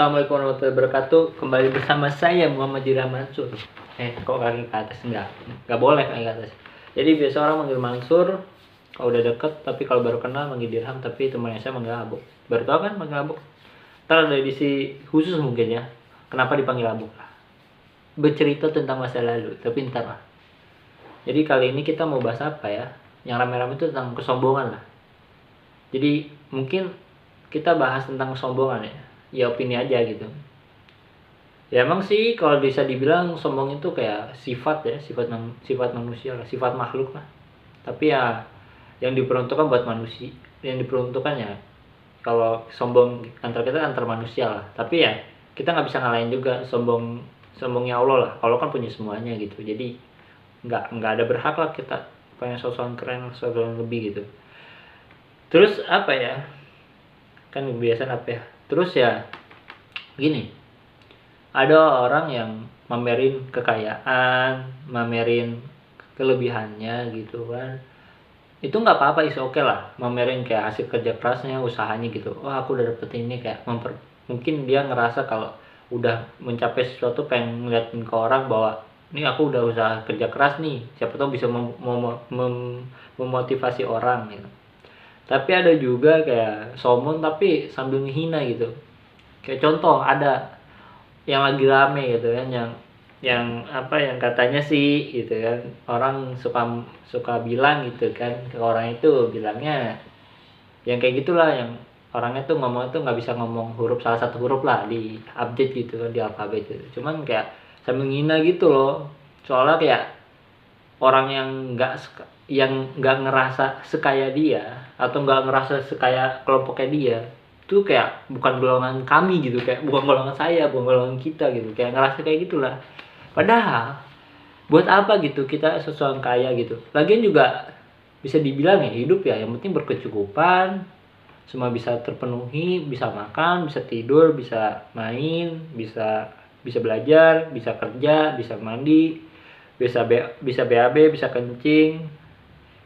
Assalamualaikum warahmatullahi wabarakatuh. Kembali bersama saya Muhammad Jiran Mansur. Kok kaki ke atas? Enggak boleh kaki ke atas. Jadi biasa orang manggil Mansur kalau udah deket, tapi kalau baru kenal manggil Dirham, tapi temannya saya manggil Abuk. Baru tau kan manggil Abuk? Ntar ada edisi khusus mungkin ya. Kenapa dipanggil Abuk? Bercerita tentang masa lalu, tapi ntar lah. Jadi kali ini kita mau bahas apa ya? Yang rame-rame itu tentang kesombongan lah. Jadi mungkin kita bahas tentang kesombongan ya. Ya opini aja gitu. Ya emang sih kalau bisa dibilang sombong itu kayak sifat ya, sifat manusia lah, sifat makhluk lah. Tapi ya yang diperuntukkan buat manusia, yang diperuntukkan ya kalau sombong antar manusia lah. Tapi ya kita nggak bisa ngalahin juga sombongnya Allah lah. Allah kan punya semuanya gitu. Jadi nggak ada berhak lah kita pengen sosokan keren, sosokan lebih gitu. Terus apa ya? Kan kebiasaan apa ya? Terus ya gini, ada orang yang mamerin kekayaan, mamerin kelebihannya gitu kan. Itu nggak apa-apa, is oke lah, mamerin kayak hasil kerja kerasnya, usahanya gitu. Wah, aku udah dapet ini, kayak mungkin dia ngerasa kalau udah mencapai sesuatu, pengen ngeliatin ke orang bahwa ini aku udah usaha kerja keras nih, siapa tahu bisa memotivasi orang gitu. Tapi ada juga kayak sombong tapi sambil menghina gitu. Kayak contoh ada yang lagi rame gitu kan, yang apa, yang katanya sih gitu kan, orang suka bilang gitu kan ke orang itu, bilangnya yang kayak gitulah, yang orangnya tuh ngomong tuh nggak bisa ngomong salah satu huruf lah di update gitu kan, di alfabet gitu. Cuman kayak sambil menghina gitu loh, soalnya kayak orang yang nggak ngerasa sekaya dia atau nggak ngerasa sekaya kelompoknya dia tuh kayak bukan golongan kami gitu, kayak bukan golongan saya, bukan golongan kita gitu, kayak ngerasa kayak gitulah. Padahal buat apa gitu kita sesuatu kaya gitu. Lagian juga bisa dibilang ya hidup ya yang penting berkecukupan, semua bisa terpenuhi, bisa makan, bisa tidur, bisa main, bisa belajar, bisa kerja, bisa mandi, bisa BAB, bisa kencing,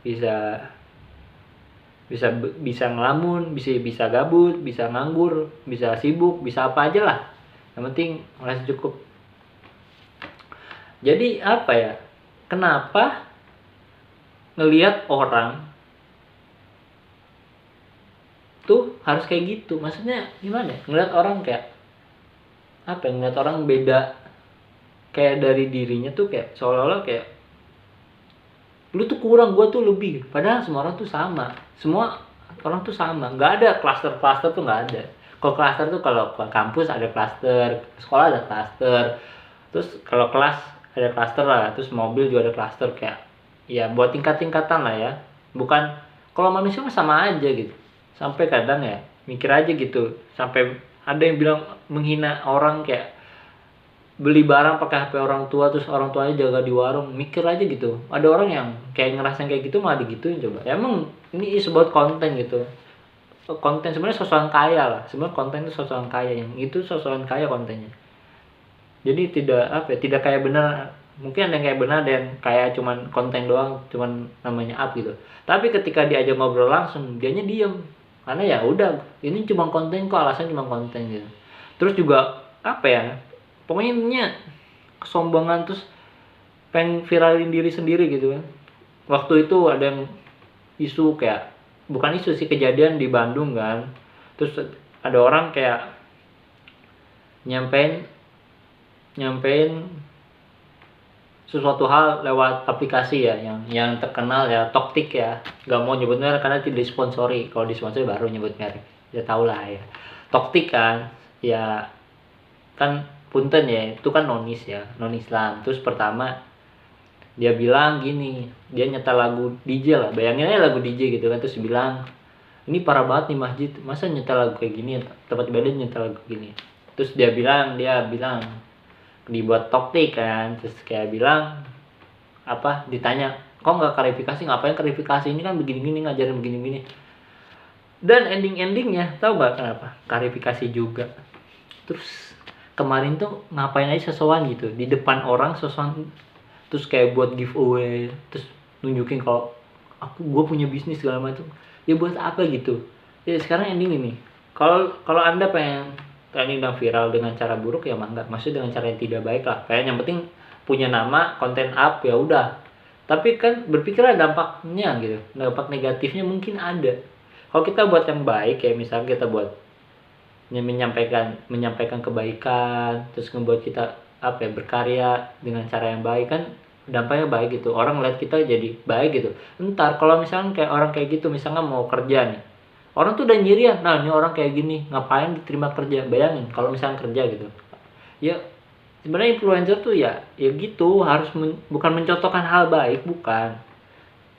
bisa ngelamun, bisa gabut, bisa nganggur, bisa sibuk, bisa apa aja lah. Yang penting merasa cukup. Jadi apa ya? Kenapa ngelihat orang tuh harus kayak gitu? Maksudnya gimana? Ngelihat orang kayak apa? Ngelihat orang beda kayak dari dirinya tuh kayak seolah-olah kayak lu tuh kurang, gua tuh lebih. Padahal semua orang tuh sama, semua orang tuh sama, nggak ada klaster tuh, nggak ada. Kalau klaster tuh kalau kampus ada klaster, sekolah ada klaster, terus kalau kelas ada klaster lah, terus mobil juga ada klaster, kayak ya buat tingkatan lah ya. Bukan, kalau manusia mah sama aja gitu. Sampai kadang ya mikir aja gitu, sampai ada yang bilang menghina orang, kayak beli barang pakai HP orang tua, terus orang tuanya jaga di warung. Mikir aja gitu, ada orang yang kayak ngerasain kayak gitu malah digituin. Coba ya, emang ini is about konten gitu. Konten sebenarnya sosokan kaya lah, sebenarnya konten itu sosokan kaya, yang itu sosokan kaya kontennya. Jadi tidak kayak benar. Mungkin ada yang kayak benar dan kayak cuman konten doang, cuman namanya up gitu. Tapi ketika diajak ngobrol langsung, dianya diem, karena ya udah, ini cuma konten kok, alasan cuma konten gitu. Terus juga apa ya, pokoknya kesombongan, terus pengen viralin diri sendiri gitu kan. Waktu itu ada yang isu, kayak bukan isu sih, kejadian di Bandung kan. Terus ada orang kayak nyampein sesuatu hal lewat aplikasi ya, yang terkenal ya, Toktik ya. Gak mau nyebut merek karena tidak disponsori. Kalau disponsori baru nyebut merek, ya tau lah ya. Toktik kan ya, kan punten ya, itu kan nonis ya, non Islam. Terus pertama dia bilang gini, dia nyetel lagu DJ lah, bayangin aja lagu DJ gitu kan. Terus bilang, ini parah banget nih masjid, masa nyetel lagu kayak gini, tempat ibadah nyetel lagu gini. Terus dia bilang dibuat Toktik kan. Terus kayak bilang apa, ditanya kok nggak klarifikasi, ngapain klarifikasi, ini kan begini-gini, ngajarin begini-gini. Dan endingnya tahu nggak kenapa klarifikasi juga. Terus kemarin tuh ngapain aja sesuatu gitu di depan orang, sesuatu, terus kayak buat giveaway, terus nunjukin kalau gue punya bisnis segala macam. Ya buat apa gitu ya. Sekarang ending ini, kalau anda pengen trending dan viral dengan cara buruk ya mah enggak, maksudnya dengan cara yang tidak baik lah, kayak yang penting punya nama, konten up ya udah. Tapi kan berpikirlah dampaknya gitu, dampak negatifnya mungkin ada. Kalau kita buat yang baik, kayak misalnya kita buat menyampaikan kebaikan, terus ngebuat kita apa ya, berkarya dengan cara yang baik, kan dampaknya baik gitu, orang lihat kita jadi baik gitu. Ntar kalau misalnya kayak orang kayak gitu, misalnya mau kerja nih, orang tuh udah nyirian, nah ini orang kayak gini ngapain diterima kerja. Bayangin kalau misalnya kerja gitu ya. Sebenarnya influencer tuh ya gitu, harus bukan mencontohkan hal baik, bukan.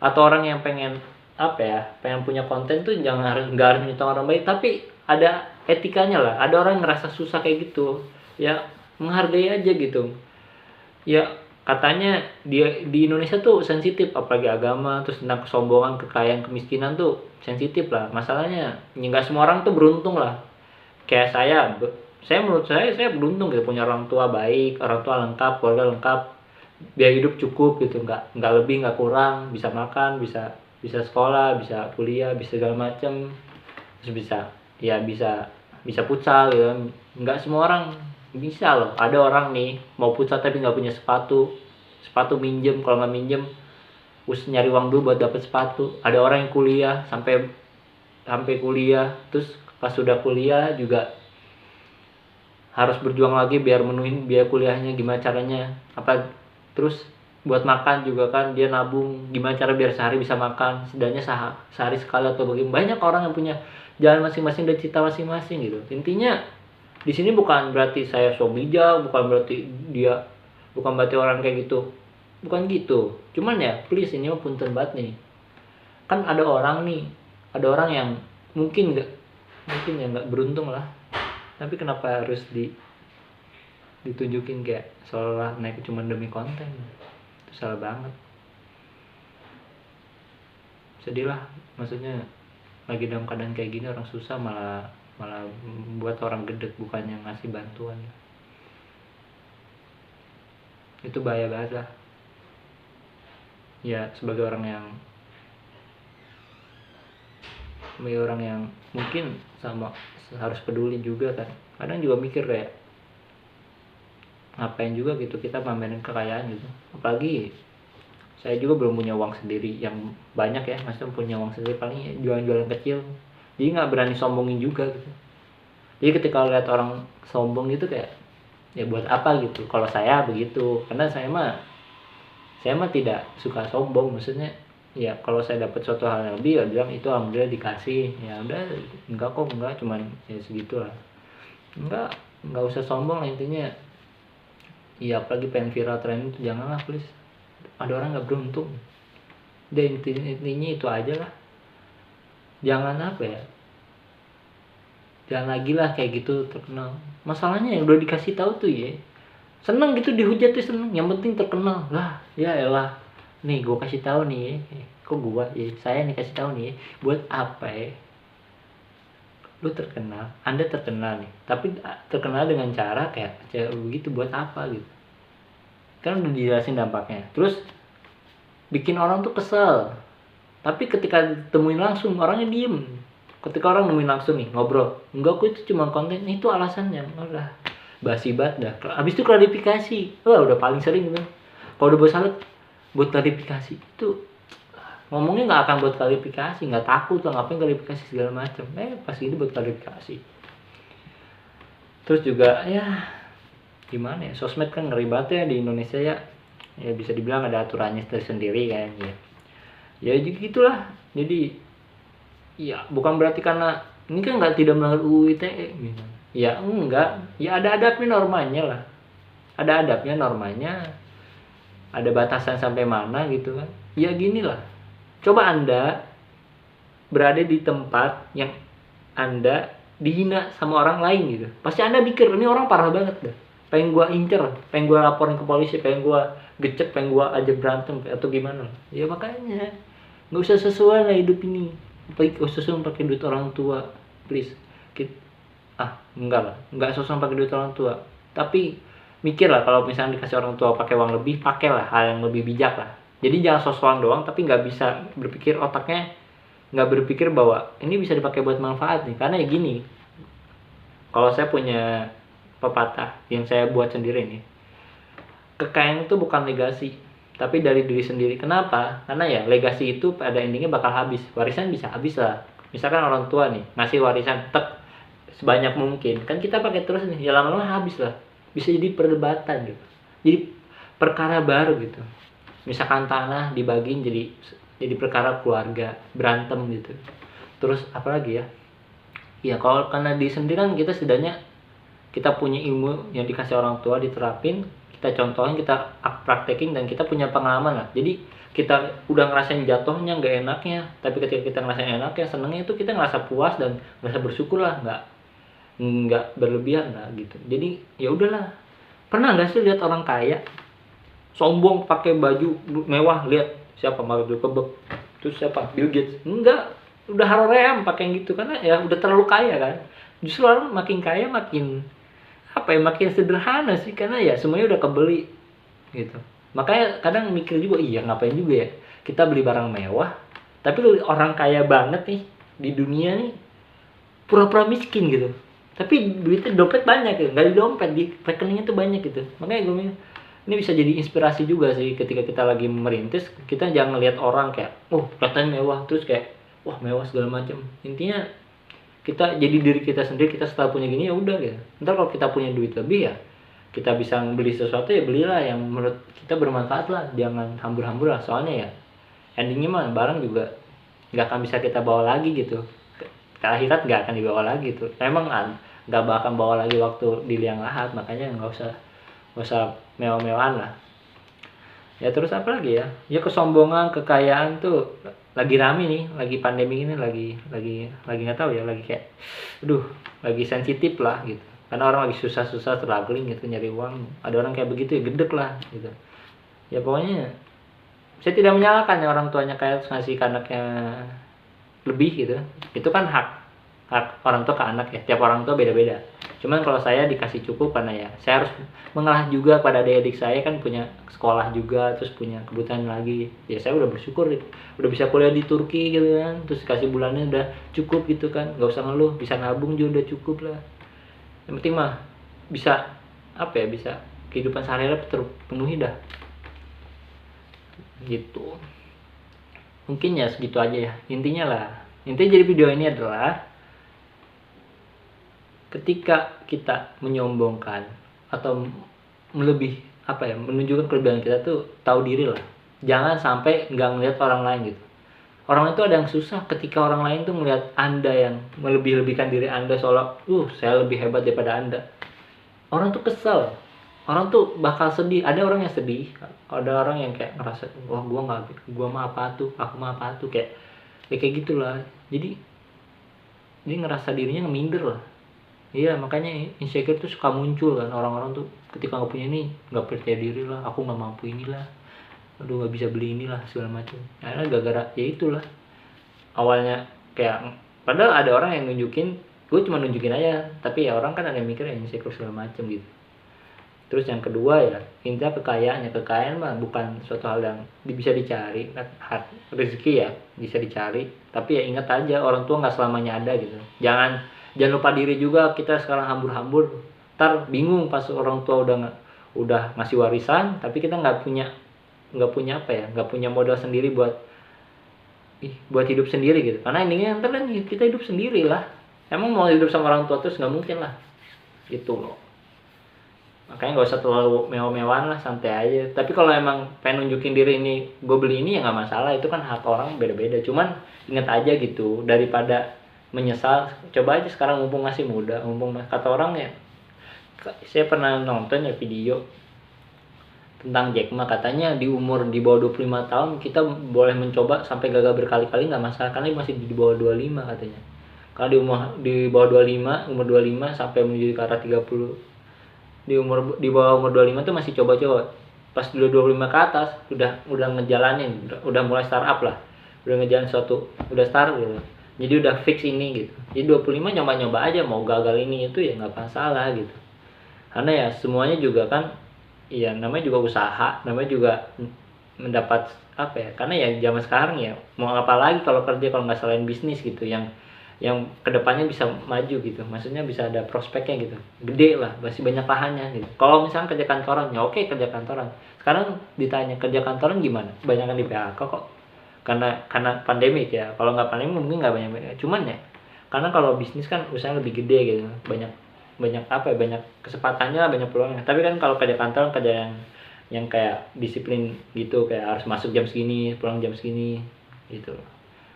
Atau orang yang pengen apa ya, pengen punya konten tuh jangan nggak harus mencontohkan orang baik, tapi ada etikanya lah. Ada orang yang ngerasa susah kayak gitu ya, menghargai aja gitu ya. Katanya dia di Indonesia tuh sensitif, apalagi agama, terus tentang kesombongan, kekayaan, kemiskinan tuh sensitif lah masalahnya. Nggak semua orang tuh beruntung lah. Kayak menurut saya beruntung gitu, punya orang tua baik, orang tua lengkap, keluarga lengkap, biaya hidup cukup gitu, nggak lebih nggak kurang, bisa makan, bisa bisa sekolah, bisa kuliah, bisa segala macam, terus bisa futsal gitu. Nggak semua orang bisa loh. Ada orang nih mau futsal tapi nggak punya sepatu minjem, kalau nggak minjem harus nyari uang dulu buat dapet sepatu. Ada orang yang kuliah sampai kuliah, terus pas sudah kuliah juga harus berjuang lagi biar menuhin biaya kuliahnya. Gimana caranya, apa terus buat makan juga kan dia nabung, gimana cara biar sehari bisa makan setidaknya sehari sekali atau bagaimana. Banyak orang yang punya jalan masing-masing dan cita masing-masing gitu. Intinya di sini bukan berarti saya so bijak, bukan berarti orang kayak gitu, bukan gitu. Cuman ya please, ini mah punten banget nih, kan ada orang yang mungkin nggak beruntung lah, tapi kenapa harus ditunjukin kayak seolah naik cuma demi konten. Itu salah banget. Sedih lah, maksudnya lagi dalam keadaan kayak gini orang susah malah buat orang gedek, bukannya ngasih bantuan. Itu bahaya banget lah ya. Sebagai orang yang mungkin sama harus peduli juga kan, kadang juga mikir kayak ngapain juga gitu kita pamerin kekayaan gitu. Apalagi saya juga belum punya uang sendiri yang banyak ya, maksudnya punya uang sendiri paling ya jualan-jualan kecil, jadi nggak berani sombongin juga gitu. Jadi ketika lihat orang sombong gitu kayak ya buat apa gitu. Kalau saya begitu, karena saya mah tidak suka sombong. Maksudnya ya kalau saya dapat suatu hal yang lebih ya bilang itu alhamdulillah dikasih, ya udah. Enggak kok, enggak, cuman ya segitulah. Enggak usah sombong lah intinya. Ya apalagi pengen viral trending itu janganlah please. Ada orang nggak beruntung. Dan intinya itu aja lah. Jangan apa ya, jangan lagi lah kayak gitu terkenal. Masalahnya yang udah dikasih tahu tuh ya seneng gitu, dihujat tuh seneng, yang penting terkenal lah. Ya elah, nih gue kasih tahu nih kok gue saya nih kasih tahu nih buat apa ya. Lu terkenal, Anda terkenal nih, tapi terkenal dengan cara kayak begitu buat apa gitu. Kan udah dijelasin dampaknya, terus bikin orang tuh kesel. Tapi ketika ditemuin langsung orangnya diem. Ketika orang nemuin langsung nih ngobrol, enggak, aku itu cuma konten, itu alasannya. Udah basi banget dah. Habis itu klarifikasi, wah udah paling sering gitu. Kalau udah salah buat klarifikasi itu ngomongnya nggak akan buat klarifikasi, nggak takut lah ngapain klarifikasi segala macam. Pas ini buat klarifikasi. Terus juga ya gimana ya, sosmed kan ngeri banget ya di Indonesia ya. Ya bisa dibilang ada aturannya tersendiri kayaknya. Ya gitulah. Jadi ya bukan berarti karena ini kan tidak melanggar UU ITE gitu. Ya enggak, ya ada adabnya normanya lah. Ada adabnya normanya. Ada batasan sampai mana gitu kan. Ya gini lah. Coba Anda berada di tempat yang Anda dihina sama orang lain gitu. Pasti Anda mikir ini orang parah banget dah. Pengen gua incer, pengen gua laporin ke polisi, pengen gua gecek, pengen gua ajak berantem atau gimana. Ya makanya nggak usah sesuai lah hidup ini. Khususnya pakai duit orang tua, please. Enggak sesuai pakai duit orang tua. Tapi mikir lah, kalau misalnya dikasih orang tua pakai uang lebih, pakailah hal yang lebih bijak lah. Jadi jangan sosokan doang, tapi nggak bisa berpikir, otaknya nggak berpikir bahwa ini bisa dipakai buat manfaat nih. Karena ya gini, Kalau saya punya pepatah yang saya buat sendiri nih, kekayaan itu bukan legasi, tapi dari diri sendiri. Kenapa? Karena ya legasi itu pada endingnya bakal habis. Warisan bisa habis lah. Misalkan orang tua nih ngasih warisan sebanyak mungkin, kan kita pakai terus nih, ya lama-lama habis lah. Bisa jadi perdebatan gitu, jadi perkara baru gitu. Misalkan tanah dibagiin jadi perkara keluarga, berantem gitu. Terus apalagi ya, ya kalau karena di sendiri kan kita setidaknya kita punya ilmu yang dikasih orang tua, diterapin, kita contohin, kita praktekin, dan kita punya pengalaman lah. Jadi kita udah ngerasain jatuhnya, nggak enaknya, tapi ketika kita ngerasain enaknya, senengnya itu kita ngerasa puas dan ngerasa bersyukur lah, nggak berlebihan lah gitu. Jadi ya udahlah. Pernah nggak sih lihat orang kaya sombong pakai baju mewah, lihat siapa Mark Zuckerberg, terus siapa Bill Gates? Enggak, udah haroream pakai yang gitu, karena ya udah terlalu kaya kan. Justru orang makin kaya makin makin sederhana sih, karena ya semuanya udah kebeli gitu. Makanya kadang mikir juga, iya ngapain juga ya kita beli barang mewah, tapi orang kaya banget nih di dunia nih pura-pura miskin gitu, tapi duitnya dompet banyak gitu, nggak di dompet, di rekeningnya tuh banyak gitu. Makanya gue mikir, ini bisa jadi inspirasi juga sih ketika kita lagi merintis. Kita jangan lihat orang kayak katanya mewah, terus kayak wah mewah segala macam. Intinya kita jadi diri kita sendiri. Kita setelah punya gini ya udah gitu. Ntar kalau kita punya duit lebih ya kita bisa beli sesuatu, ya belilah yang menurut kita bermanfaat lah, jangan hambur-hambur lah. Soalnya ya endingnya mah barang juga nggak akan bisa kita bawa lagi gitu, ke akhirat nggak akan dibawa lagi tuh. Emang nggak bakal bawa lagi waktu di liang lahat. Makanya nggak usah mewah-mewahan lah. Ya terus apa lagi ya? Ya kesombongan, kekayaan tuh lagi rame nih, lagi pandemi ini, lagi nggak tahu ya, lagi kayak lagi sensitif lah gitu. Karena orang lagi susah-susah struggling gitu nyari uang. Ada orang kayak begitu ya, gedek lah gitu. Ya pokoknya saya tidak menyalahkan ya orang tuanya kayak ngasih ke anaknya lebih gitu. Itu kan hak orang tua ke anak ya. Tiap orang tua beda-beda. Cuman kalau saya dikasih cukup, karena ya saya harus mengalah juga pada adik-adik saya, kan punya sekolah juga, terus punya kebutuhan lagi. Ya saya udah bersyukur udah bisa kuliah di Turki gitu kan, terus kasih bulannya udah cukup gitu kan, nggak usah ngeluh, bisa nabung juga udah cukup lah. Yang penting mah bisa bisa kehidupan sehari-hari terpenuhi dah gitu. Mungkin ya segitu aja ya intinya jadi video ini adalah ketika kita menyombongkan atau menunjukkan kelebihan kita tuh, tahu diri lah. Jangan sampai nggak ngelihat orang lain gitu. Orang itu ada yang susah ketika orang lain tuh ngelihat Anda yang melebih-lebihkan diri Anda, seolah saya lebih hebat daripada Anda. Orang tuh kesel, orang tuh bakal sedih. Ada orang yang sedih, ada orang yang kayak ngerasa gua mah apa tuh, aku mah apa tuh, kayak gitulah. Jadi ngerasa dirinya minder lah. Iya, makanya insecure tuh suka muncul kan. Orang-orang tuh ketika nggak punya ini, nggak percaya diri lah, aku nggak mampu inilah, nggak bisa beli inilah segala macam. Karena gara-gara ya itulah, awalnya kayak, padahal ada orang yang nunjukin, gue cuma nunjukin aja, tapi ya orang kan ada yang mikir insecure segala macam gitu. Terus yang kedua ya, intinya kekayaan mah bukan suatu hal yang bisa dicari. Rezeki ya bisa dicari, tapi ya ingat aja orang tua nggak selamanya ada gitu. Jangan lupa diri juga. Kita sekarang hambur-hambur, ntar bingung pas orang tua udah ngasih warisan, tapi kita nggak punya modal sendiri buat hidup sendiri gitu. Karena intinya ntar kan kita hidup sendiri lah. Emang mau hidup sama orang tua terus nggak mungkin lah gitu loh. Makanya nggak usah terlalu mewah-mewahan lah, santai aja. Tapi kalau emang pengen nunjukin diri ini, gue beli ini, ya nggak masalah. Itu kan hak orang beda-beda. Cuman inget aja gitu, daripada menyesal, coba aja sekarang mumpung masih muda, kata orang ya. Saya pernah nonton ya video tentang Jack Ma, katanya di bawah 25 tahun kita boleh mencoba sampai gagal berkali-kali, nggak masalah, karena masih di bawah 25 katanya. Kalau di bawah 25, umur 25 sampai menuju ke arah 30, di bawah umur 25 tuh masih coba-coba. Pas dulu 25 ke atas udah ngejalanin, udah mulai startup lah, udah ngejalanin suatu, udah start gitu. Jadi udah fix ini gitu. Jadi 25 nyoba-nyoba aja, mau gagal ini itu ya nggak masalah gitu. Karena ya semuanya juga kan, ya namanya juga usaha, namanya juga mendapat karena ya zaman sekarang ya mau apa lagi kalau kerja kalau nggak selain bisnis gitu, yang yang kedepannya bisa maju gitu, maksudnya bisa ada prospeknya gitu, gede lah, masih banyak lahannya gitu. Kalau misalnya kerja kantoran ya oke, kerja kantoran. Sekarang ditanya kerja kantoran gimana, kebanyakan di PHK kok, karena pandemi ya. Kalau nggak pandemi mungkin nggak banyak, cuman ya karena kalau bisnis kan usahanya lebih gede gitu, banyak banyak apa ya, banyak kesempatannya, banyak peluangnya. Tapi kan kalau kerja kantoran, kerja yang kayak disiplin gitu, kayak harus masuk jam segini, pulang jam segini gitu,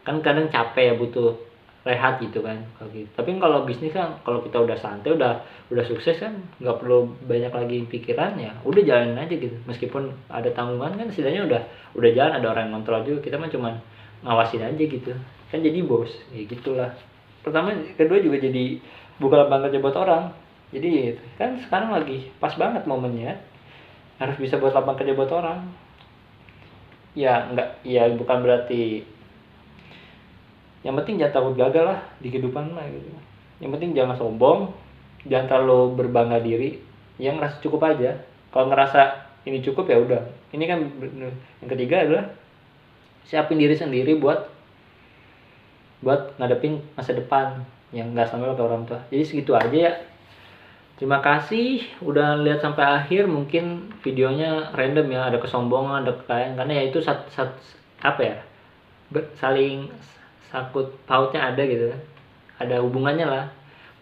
kan kadang capek ya, butuh rehat gitu kan kalau gitu. Tapi kalau bisnis kan kalau kita udah santai, udah sukses kan, nggak perlu banyak lagi pikiran, ya udah jalanin aja gitu. Meskipun ada tanggungan kan setidaknya udah jalan, ada orang yang kontrol juga, kita mah cuman ngawasin aja gitu kan, jadi bos ya gitulah. Pertama, kedua juga jadi buka lapangan kerja buat orang. Jadi kan sekarang lagi pas banget momennya, harus bisa buat lapangan kerja buat orang. Ya enggak, ya bukan berarti, yang penting jangan takut gagal lah di kehidupan mah gitu. Yang penting jangan sombong, jangan terlalu berbangga diri, yang ngerasa cukup aja. Kalau ngerasa ini cukup ya udah. Ini kan yang ketiga adalah siapin diri sendiri buat ngadepin masa depan yang nggak sama ke orang tua. Jadi segitu aja ya. Terima kasih udah lihat sampai akhir. Mungkin videonya random ya, ada kesombongan, ada kekayaan, karena ya itu apa ya, saling sakut pautnya ada gitu kan, ada hubungannya lah.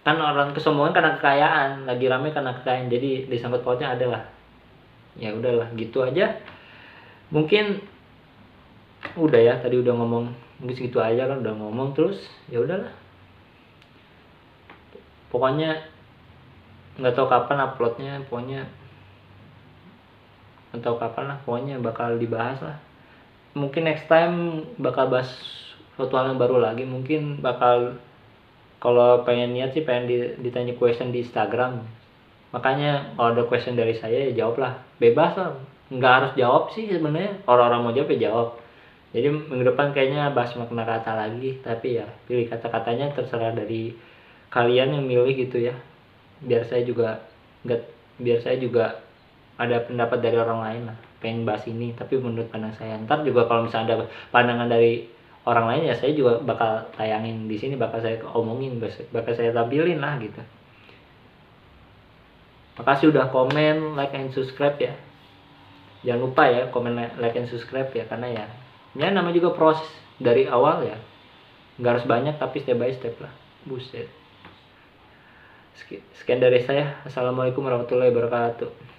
Kan orang kesombongan karena kekayaan, lagi rame karena kekayaan, jadi disangkut pautnya ada lah. Ya udahlah, gitu aja. Mungkin udah ya, tadi udah ngomong, mungkin segitu aja kan, udah ngomong terus. Ya udahlah, pokoknya nggak tahu kapan uploadnya, pokoknya nggak tahu kapan lah, pokoknya bakal dibahas lah. Mungkin next time bakal bahas suatu hal yang baru lagi. Mungkin bakal, kalau pengen niat sih pengen ditanya question di Instagram. Makanya kalau ada question dari saya ya jawab lah, bebas lah, nggak harus jawab sih sebenarnya. Orang-orang mau jawab ya jawab. Jadi minggu depan kayaknya bahas makna kata lagi, tapi ya pilih kata-katanya terserah dari kalian yang milih gitu ya. Biar saya juga ada pendapat dari orang lain lah, pengen bahas ini tapi menurut pandang saya. Ntar juga kalau misalnya ada pandangan dari orang lain ya saya juga bakal tayangin di sini, bakal saya omongin, bakal saya tampilin lah gitu. Makasih udah komen, like and subscribe ya. Jangan lupa ya komen, like and subscribe ya, karena ya nama juga proses dari awal ya, nggak harus banyak tapi step by step lah. Buset. Sekian dari saya. Assalamualaikum warahmatullahi wabarakatuh.